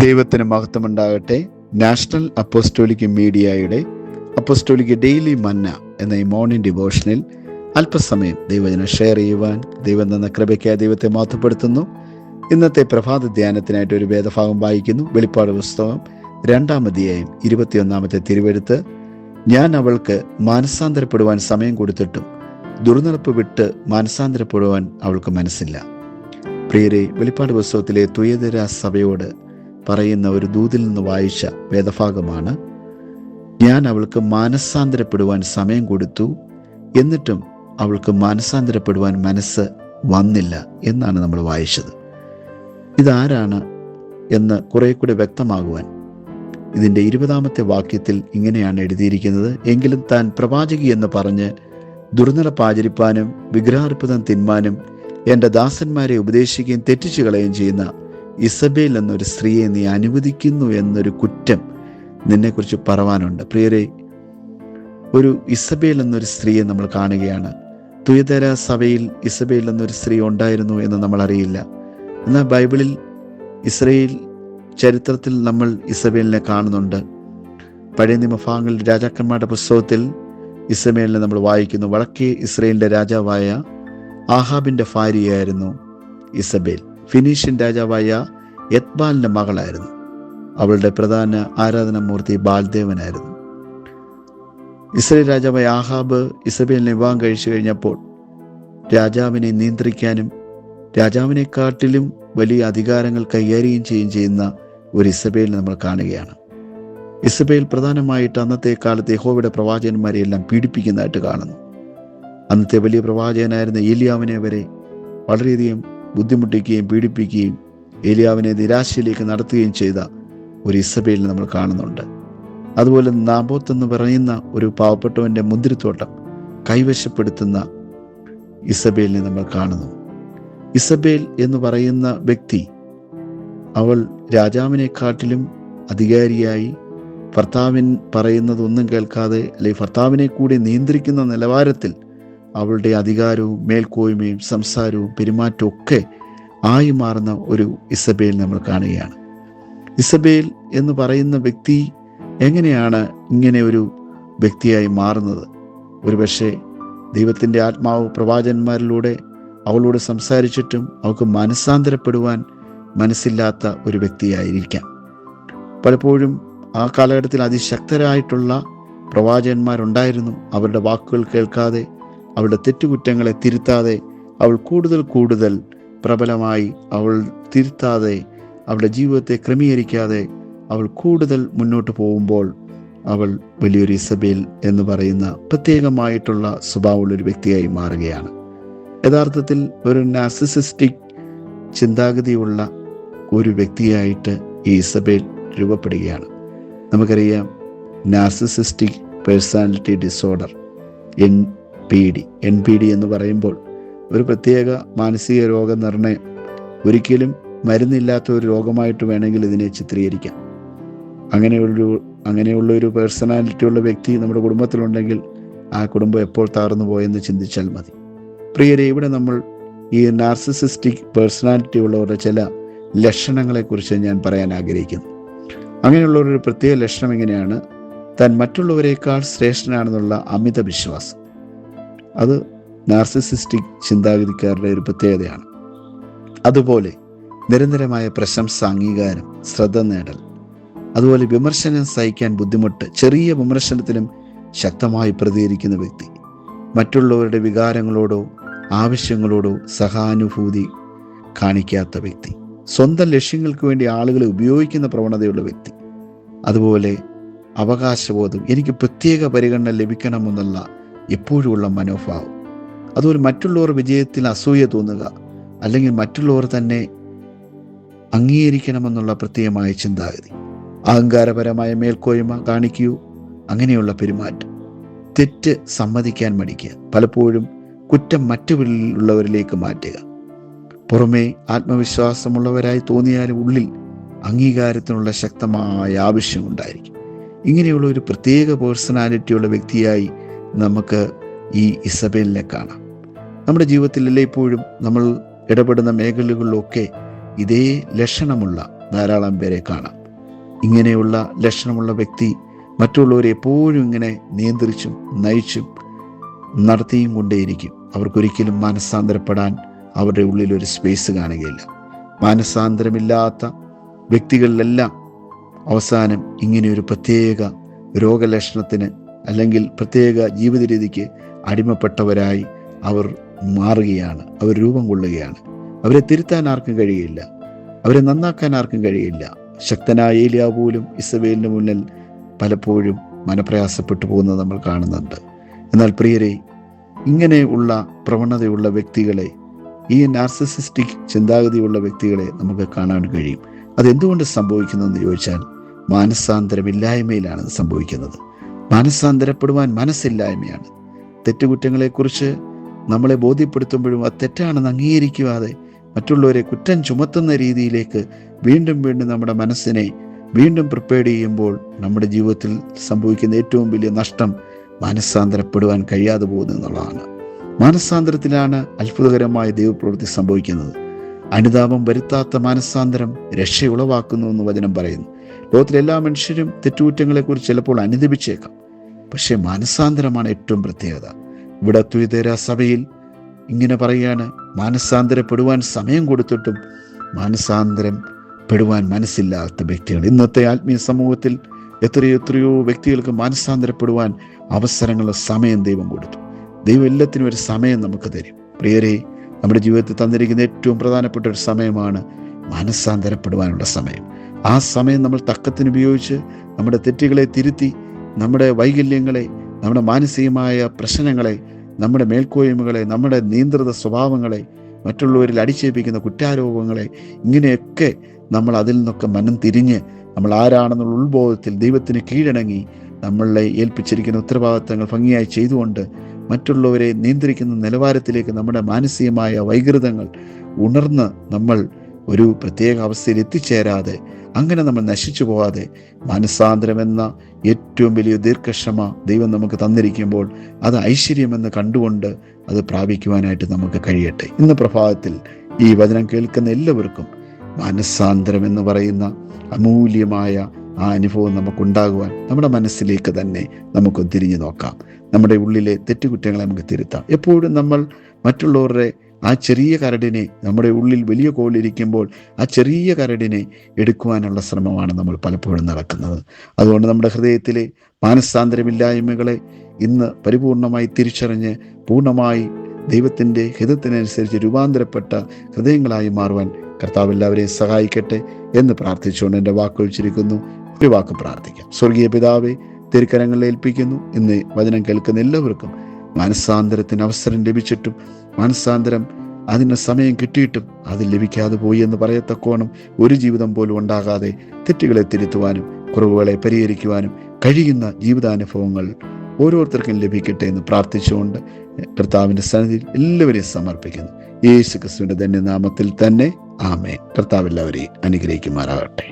ദൈവത്തിന് മഹത്വമുണ്ടാകട്ടെ. National apostolic മീഡിയയുടെ അപ്പോസ്റ്റോലിക് ഡെയിലി മന്ന എന്ന ഈ മോർണിംഗ് ഡിവോഷനിൽ അല്പസമയം ദൈവജനം ഷെയർ ചെയ്യുവാൻ ദൈവം തന്ന കൃപയ്ക്കായി ദൈവത്തെ മഹത്വപ്പെടുത്തുന്നു. ഇന്നത്തെ പ്രഭാത ധ്യാനത്തിനായിട്ട് ഒരു വേദഭാഗം വായിക്കുന്നു. വെളിപ്പാട് പുസ്തകം 2-ാം അധ്യായം 21-ാമത്തെ തിരുവെഴുത്ത്. ഞാൻ അവൾക്ക് മാനസാന്തരപ്പെടുവാൻ സമയം കൊടുത്തിട്ടും ദുർനടപ്പ് വിട്ട് മാനസാന്തരപ്പെടുവാൻ അവൾക്ക് മനസ്സില്ല. പ്രിയരെ, വെളിപ്പാട് പുസ്തകത്തിലെ തുയതര സഭയോട് പറയുന്ന ഒരു ദൂതിൽ നിന്ന് വായിച്ച വേദഭാഗമാണ്. ഞാൻ അവൾക്ക് മാനസാന്തരപ്പെടുവാൻ സമയം കൊടുത്തു, എന്നിട്ടും അവൾക്ക് മാനസാന്തരപ്പെടുവാൻ മനസ്സ് വന്നില്ല എന്നാണ് നമ്മൾ വായിച്ചത്. ഇതാരാണ് എന്ന് കുറെ കൂടെ വ്യക്തമാകുവാൻ ഇതിൻ്റെ 20-ാമത്തെ വാക്യത്തിൽ ഇങ്ങനെയാണ് എഴുതിയിരിക്കുന്നത്. എങ്കിലും താൻ പ്രവാചകി എന്ന് പറഞ്ഞ് ദുർനടപ്പ് ആചരിപ്പാനും വിഗ്രഹാർപ്പിതം തിന്മാനും എൻ്റെ ദാസന്മാരെ ഉപദേശിക്കുകയും തെറ്റിച്ചു കളയുകയും ചെയ്യുന്ന ഇസബേൽ എന്നൊരു സ്ത്രീയെ നീ അനുവദിക്കുന്നു എന്നൊരു കുറ്റം നിന്നെക്കുറിച്ച് പറവാനുണ്ട്. പ്രിയരെ, ഒരു ഇസബേൽ എന്നൊരു സ്ത്രീയെ നമ്മൾ കാണുകയാണ്. തുയതര സഭയിൽ ഇസബേൽ എന്നൊരു സ്ത്രീ ഉണ്ടായിരുന്നു എന്ന് നമ്മൾ അറിയില്ല. എന്നാൽ ബൈബിളിൽ ഇസ്രായേൽ ചരിത്രത്തിൽ നമ്മൾ ഇസബേലിനെ കാണുന്നുണ്ട്. പഴയ നിയമഭാഗങ്ങളിൽ രാജാക്കന്മാരുടെ പുസ്തകത്തിൽ ഇസബേലിനെ നമ്മൾ വായിക്കുന്നു. വടക്കേ ഇസ്രായേലിൻ്റെ രാജാവായ ആഹാബിൻ്റെ ഭാര്യയായിരുന്നു ഇസബേൽ. ഫിനീഷ്യൻ രാജാവായ എത്ബാലിൻ്റെ മകളായിരുന്നു. അവളുടെ പ്രധാന ആരാധനാമൂർത്തി ബാൽദേവനായിരുന്നു. ഇസ്രായേൽ രാജാവായ ആഹാബ് ഇസബേലിനെ വിവാഹം കഴിച്ചു കഴിഞ്ഞപ്പോൾ രാജാവിനെ നിയന്ത്രിക്കാനും രാജാവിനെക്കാട്ടിലും വലിയ അധികാരങ്ങൾ കൈകാര്യം ചെയ്യുന്ന ഒരു ഇസബേൽ നമ്മൾ കാണുകയാണ്. ഇസബേൽ പ്രധാനമായിട്ട് അന്നത്തെ കാലത്ത് യഹോവയുടെ പ്രവാചകന്മാരെ എല്ലാം പീഡിപ്പിക്കുന്നതായിട്ട് കാണുന്നു. അന്നത്തെ വലിയ പ്രവാചകനായിരുന്ന ഏലിയാവിനെ വരെ വളരെയധികം ബുദ്ധിമുട്ടിക്കുകയും പീഡിപ്പിക്കുകയും ഏലിയാവിനെ നിരാശയിലേക്ക് നടത്തുകയും ചെയ്ത ഒരു ഇസബേലിനെ നമ്മൾ കാണുന്നുണ്ട്. അതുപോലെ നാബോത്ത് എന്ന് പറയുന്ന ഒരു പാവപ്പെട്ടവൻ്റെ മുന്തിരിത്തോട്ടം കൈവശപ്പെടുത്തുന്ന ഇസബേലിനെ നമ്മൾ കാണുന്നു. ഇസബേൽ എന്ന് പറയുന്ന വ്യക്തി, അവൾ രാജാവിനെക്കാട്ടിലും അധികാരിയായി ഭർത്താവിൻ പറയുന്നതൊന്നും കേൾക്കാതെ, അല്ലെങ്കിൽ ഭർത്താവിനെ കൂടി നിയന്ത്രിക്കുന്ന നിലവാരത്തിൽ അവളുടെ അധികാരവും മേൽക്കോയ്മയും സംസാരവും പെരുമാറ്റവും ഒക്കെ ആയി മാറുന്ന ഒരു ഇസബേൽ നമ്മൾ കാണുകയാണ്. ഇസബേൽ എന്ന് പറയുന്ന വ്യക്തി എങ്ങനെയാണ് ഇങ്ങനെ ഒരു വ്യക്തിയായി മാറുന്നത്? ഒരുപക്ഷെ ദൈവത്തിൻ്റെ ആത്മാവ് പ്രവാചകന്മാരിലൂടെ അവളോട് സംസാരിച്ചിട്ടും അവൾക്ക് മനസ്സാന്തരപ്പെടുവാൻ മനസ്സില്ലാത്ത ഒരു വ്യക്തിയായിരിക്കാം. പലപ്പോഴും ആ കാലഘട്ടത്തിൽ അതിശക്തരായിട്ടുള്ള പ്രവാചകന്മാരുണ്ടായിരുന്നു. അവരുടെ വാക്കുകൾ കേൾക്കാതെ, അവളുടെ തെറ്റുകുറ്റങ്ങളെ തിരുത്താതെ, അവൾ കൂടുതൽ പ്രബലമായി അവൾ തിരുത്താതെ, അവളുടെ ജീവിതത്തെ ക്രമീകരിക്കാതെ അവൾ കൂടുതൽ മുന്നോട്ട് പോകുമ്പോൾ അവൾ വലിയൊരു ഇസബേൽ എന്ന് പറയുന്ന പ്രത്യേകമായിട്ടുള്ള സ്വഭാവമുള്ളൊരു വ്യക്തിയായി മാറുകയാണ്. യഥാർത്ഥത്തിൽ ഒരു നാർസിസിസ്റ്റിക് ചിന്താഗതിയുള്ള ഒരു വ്യക്തിയായിട്ട് ഈ ഇസബേൽ രൂപപ്പെടുകയാണ്. നമുക്കറിയാം, നാർസിസിസ്റ്റിക് പേഴ്സണാലിറ്റി ഡിസോർഡർ, NPD എന്ന് പറയുമ്പോൾ ഒരു പ്രത്യേക മാനസിക രോഗനിർണയം, ഒരിക്കലും മരുന്നില്ലാത്ത ഒരു രോഗമായിട്ട് വേണമെങ്കിൽ ഇതിനെ ചിത്രീകരിക്കാം. അങ്ങനെയുള്ള ഒരു പേഴ്സണാലിറ്റി ഉള്ള വ്യക്തി നമ്മുടെ കുടുംബത്തിലുണ്ടെങ്കിൽ ആ കുടുംബം എപ്പോൾ തകർന്നു പോയെന്ന് ചിന്തിച്ചാൽ മതി. പ്രിയരെ, ഇവിടെ നമ്മൾ ഈ നാർസിസിസ്റ്റിക് പേഴ്സണാലിറ്റി ഉള്ളവരുടെ ചില ലക്ഷണങ്ങളെക്കുറിച്ച് ഞാൻ പറയാൻ ആഗ്രഹിക്കുന്നു. അങ്ങനെയുള്ളവരൊരു പ്രത്യേക ലക്ഷണം എങ്ങനെയാണ്? താൻ മറ്റുള്ളവരെക്കാൾ ശ്രേഷ്ഠനാണെന്നുള്ള അമിത വിശ്വാസം. അത് നാർസിസിസ്റ്റിക് ചിന്താഗതിക്കാരുടെ ഒരു പ്രത്യേകതയാണ്. അതുപോലെ നിരന്തരമായ പ്രശംസ, അംഗീകാരം, ശ്രദ്ധ നേടൽ, അതുപോലെ വിമർശനം സഹിക്കാൻ ബുദ്ധിമുട്ട്, ചെറിയ വിമർശനത്തിലും ശക്തമായി പ്രതികരിക്കുന്ന വ്യക്തി, മറ്റുള്ളവരുടെ വികാരങ്ങളോടോ ആവശ്യങ്ങളോടോ സഹാനുഭൂതി കാണിക്കാത്ത വ്യക്തി, സ്വന്തം ലക്ഷ്യങ്ങൾക്ക് വേണ്ടി ആളുകളെ ഉപയോഗിക്കുന്ന പ്രവണതയുള്ള വ്യക്തി, അതുപോലെ അവകാശബോധം, എനിക്ക് പ്രത്യേക പരിഗണന ലഭിക്കണമെന്നുള്ള എപ്പോഴുമുള്ള മനോഭാവം, അതുപോലെ മറ്റുള്ളവർ വിജയത്തിൽ അസൂയ തോന്നുക, അല്ലെങ്കിൽ മറ്റുള്ളവർ തന്നെ അംഗീകരിക്കണമെന്നുള്ള പ്രത്യേകമായ ചിന്താഗതി, അഹങ്കാരപരമായ മേൽക്കോയ്മ കാണിക്കൂ, അങ്ങനെയുള്ള പെരുമാറ്റം, തെറ്റ് സമ്മതിക്കാൻ മടിക്കുക, പലപ്പോഴും കുറ്റം മറ്റുള്ളവരിലേക്ക് മാറ്റുക, പുറമേ ആത്മവിശ്വാസമുള്ളവരായി തോന്നിയാലും ഉള്ളിൽ അംഗീകാരത്തിനുള്ള ശക്തമായ ആവശ്യമുണ്ടായിരിക്കും. ഇങ്ങനെയുള്ള ഒരു പ്രത്യേക പേഴ്സണാലിറ്റിയുള്ള വ്യക്തിയായി നമുക്ക് ഈ ഇസബേലിനെ കാണാം. നമ്മുടെ ജീവിതത്തിൽ എല്ലായ്പ്പോഴും നമ്മൾ ഇടപെടുന്ന മേഖലകളിലൊക്കെ ഇതേ ലക്ഷണമുള്ള ധാരാളം പേരെ കാണാം. ഇങ്ങനെയുള്ള ലക്ഷണമുള്ള വ്യക്തി മറ്റുള്ളവരെ എപ്പോഴും ഇങ്ങനെ നിയന്ത്രിച്ചും നയിച്ചും നടത്തിയും കൊണ്ടേയിരിക്കും. അവർക്കൊരിക്കലും മാനസാന്തരപ്പെടാൻ അവരുടെ ഉള്ളിൽ ഒരു സ്പേസ് കാണുകയില്ല. മാനസാന്തരമില്ലാത്ത വ്യക്തികളിലെല്ലാം അവസാനം ഇങ്ങനെയൊരു പ്രത്യേക രോഗലക്ഷണത്തിന് അല്ലെങ്കിൽ പ്രത്യേക ജീവിത രീതിക്ക് അടിമപ്പെട്ടവരായി അവർ മാറുകയാണ്, അവർ രൂപം കൊള്ളുകയാണ്. അവരെ തിരുത്താൻ ആർക്കും കഴിയില്ല, അവരെ നന്നാക്കാൻ ആർക്കും കഴിയില്ല. ശക്തനായ ഏലിയാവ് പോലും ഇസബേലിന് മുന്നിൽ പലപ്പോഴും മനപ്രയാസപ്പെട്ടു പോകുന്നത് നമ്മൾ കാണുന്നുണ്ട്. എന്നാൽ പ്രിയരെ, ഇങ്ങനെയുള്ള പ്രവണതയുള്ള വ്യക്തികളെ, ഈ നാർസിസിസ്റ്റിക് ചിന്താഗതിയുള്ള വ്യക്തികളെ നമുക്ക് കാണാൻ കഴിയും. അതെന്തുകൊണ്ട് സംഭവിക്കുന്നതെന്ന് ചോദിച്ചാൽ മാനസാന്തരമില്ലായ്മയിലാണ് അത് സംഭവിക്കുന്നത്. മാനസാന്തരപ്പെടുവാൻ മനസ്സില്ലായ്മയാണ്. തെറ്റുകുറ്റങ്ങളെക്കുറിച്ച് നമ്മളെ ബോധ്യപ്പെടുത്തുമ്പോഴും അത് തെറ്റാണെന്ന് അംഗീകരിക്കാതെ മറ്റുള്ളവരെ കുറ്റം ചുമത്തുന്ന രീതിയിലേക്ക് വീണ്ടും വീണ്ടും നമ്മുടെ മനസ്സിനെ വീണ്ടും പ്രിപ്പയർ ചെയ്യുമ്പോൾ നമ്മുടെ ജീവിതത്തിൽ സംഭവിക്കുന്ന ഏറ്റവും വലിയ നഷ്ടം മാനസാന്തരപ്പെടുവാൻ കഴിയാതെ പോകുന്നു എന്നുള്ളതാണ്. മാനസാന്തരത്തിലാണ് അത്ഭുതകരമായ ദൈവപ്രവൃത്തി സംഭവിക്കുന്നത്. അനുതാപം വരുത്താത്ത മാനസാന്തരം രക്ഷ ഉളവാക്കുന്നു എന്ന് വചനം പറയുന്നു. ലോകത്തിലെ എല്ലാ മനുഷ്യരും തെറ്റുകുറ്റങ്ങളെക്കുറിച്ച് ചിലപ്പോൾ അനുദപിച്ചേക്കാം, പക്ഷേ മാനസാന്തരമാണ് ഏറ്റവും പ്രത്യേകത. ഇവിടെ തുയതേര സഭയിൽ ഇങ്ങനെ പറയുകയാണ്, മാനസാന്തരപ്പെടുവാൻ സമയം കൊടുത്തിട്ടും മാനസാന്തരം പെടുവാൻ മനസ്സില്ലാത്ത വ്യക്തികൾ. ഇന്നത്തെ ആത്മീയ സമൂഹത്തിൽ എത്രയോ വ്യക്തികൾക്ക് മാനസാന്തരപ്പെടുവാൻ അവസരങ്ങളും സമയം ദൈവം കൊടുത്തു. ദൈവം എല്ലാത്തിനും ഒരു സമയം നമുക്ക് തരും. പ്രിയരെ, നമ്മുടെ ജീവിതത്തിൽ തന്നിരിക്കുന്ന ഏറ്റവും പ്രധാനപ്പെട്ട ഒരു സമയമാണ് മാനസാന്തരപ്പെടുവാനുള്ള സമയം. ആ സമയം നമ്മൾ തക്കത്തിന് ഉപയോഗിച്ച് നമ്മുടെ തെറ്റുകളെ തിരുത്തി, നമ്മുടെ വൈകല്യങ്ങളെ, നമ്മുടെ മാനസികമായ പ്രശ്നങ്ങളെ, നമ്മുടെ മേൽക്കോയ്മകളെ, നമ്മുടെ നിയന്ത്രിത സ്വഭാവങ്ങളെ, മറ്റുള്ളവരിൽ അടിച്ചേൽപ്പിക്കുന്ന കുറ്റാരോപങ്ങളെ, ഇങ്ങനെയൊക്കെ നമ്മൾ അതിൽ നിന്നൊക്കെ മനം തിരിഞ്ഞ് നമ്മൾ ആരാണെന്നുള്ള ഉത്ബോധത്തിൽ ദൈവത്തിന് കീഴടങ്ങി നമ്മളെ ഏൽപ്പിച്ചിരിക്കുന്ന ഉത്തരവാദിത്തങ്ങൾ ഭംഗിയായി ചെയ്തുകൊണ്ട് മറ്റുള്ളവരെ നിയന്ത്രിക്കുന്ന നിലവാരത്തിലേക്ക് നമ്മുടെ മാനസികമായ വൈകൃതങ്ങൾ ഉണർന്ന് നമ്മൾ ഒരു പ്രത്യേക അവസ്ഥയിൽ എത്തിച്ചേരാതെ, അങ്ങനെ നമ്മൾ നശിച്ചു പോകാതെ, മാനസാന്തരമെന്ന ഏറ്റവും വലിയ ദീർഘക്ഷമ ദൈവം നമുക്ക് തന്നിരിക്കുമ്പോൾ അത് ഐശ്വര്യമെന്ന് കണ്ടുകൊണ്ട് അത് പ്രാപിക്കുവാനായിട്ട് നമുക്ക് കഴിയട്ടെ. ഇന്ന് പ്രഭാതത്തിൽ ഈ വചനം കേൾക്കുന്ന എല്ലാവർക്കും മാനസാന്തരം എന്ന് പറയുന്ന അമൂല്യമായ ആ അനുഭവം നമുക്കുണ്ടാകുവാൻ നമ്മുടെ മനസ്സിലേക്ക് തന്നെ നമുക്ക് തിരിഞ്ഞു നോക്കാം. നമ്മുടെ ഉള്ളിലെ തെറ്റുകുറ്റങ്ങളെ നമുക്ക് തിരുത്താം. എപ്പോഴും നമ്മൾ മറ്റുള്ളവരുടെ ആ ചെറിയ കരടിനെ, നമ്മുടെ ഉള്ളിൽ വലിയ കോലിരിക്കുമ്പോൾ ആ ചെറിയ കരടിനെ എടുക്കുവാനുള്ള ശ്രമമാണ് നമ്മൾ പലപ്പോഴും നടക്കുന്നത്. അതുകൊണ്ട് നമ്മുടെ ഹൃദയത്തിലെ മാനസാന്തരമില്ലായ്മകളെ ഇന്ന് പരിപൂർണമായി തിരിച്ചറിഞ്ഞ് പൂർണ്ണമായി ദൈവത്തിൻ്റെ ഹിതത്തിനനുസരിച്ച് രൂപാന്തരപ്പെട്ട ഹൃദയങ്ങളായി മാറുവാൻ കർത്താവ് എല്ലാവരെയും സഹായിക്കട്ടെ എന്ന് പ്രാർത്ഥിച്ചുകൊണ്ട് എൻ്റെ വാക്കുകൾ ചുരുക്കുന്നു. ഒരു വാക്ക് പ്രാർത്ഥിക്കാം. സ്വർഗീയ പിതാവേ, തിരുക്കരങ്ങളിൽ ഏൽപ്പിക്കുന്നു. ഇന്ന് വചനം കേൾക്കുന്ന എല്ലാവർക്കും മാനസാന്തരത്തിന് അവസരം ലഭിച്ചിട്ടും മാനസാന്തരം അതിന് സമയം കിട്ടിയിട്ടും അത് ലഭിക്കാതെ പോയി എന്ന് പറയത്തക്കോണം ഒരു ജീവിതം പോലും ഉണ്ടാകാതെ തെറ്റുകളെ തിരുത്തുവാനും കുറവുകളെ പരിഹരിക്കുവാനും കഴിയുന്ന ജീവിതാനുഭവങ്ങൾ ഓരോരുത്തർക്കും ലഭിക്കട്ടെ എന്ന് പ്രാർത്ഥിച്ചുകൊണ്ട് കർത്താവിൻ്റെ സന്നിധിയിൽ എല്ലാവരെയും സമർപ്പിക്കുന്നു. യേശു ക്രിസ്തുവിൻ്റെ ധന്യനാമത്തിൽ തന്നെ ആമേൻ. കർത്താവ് എല്ലാവരെയും അനുഗ്രഹിക്കുമാറാകട്ടെ.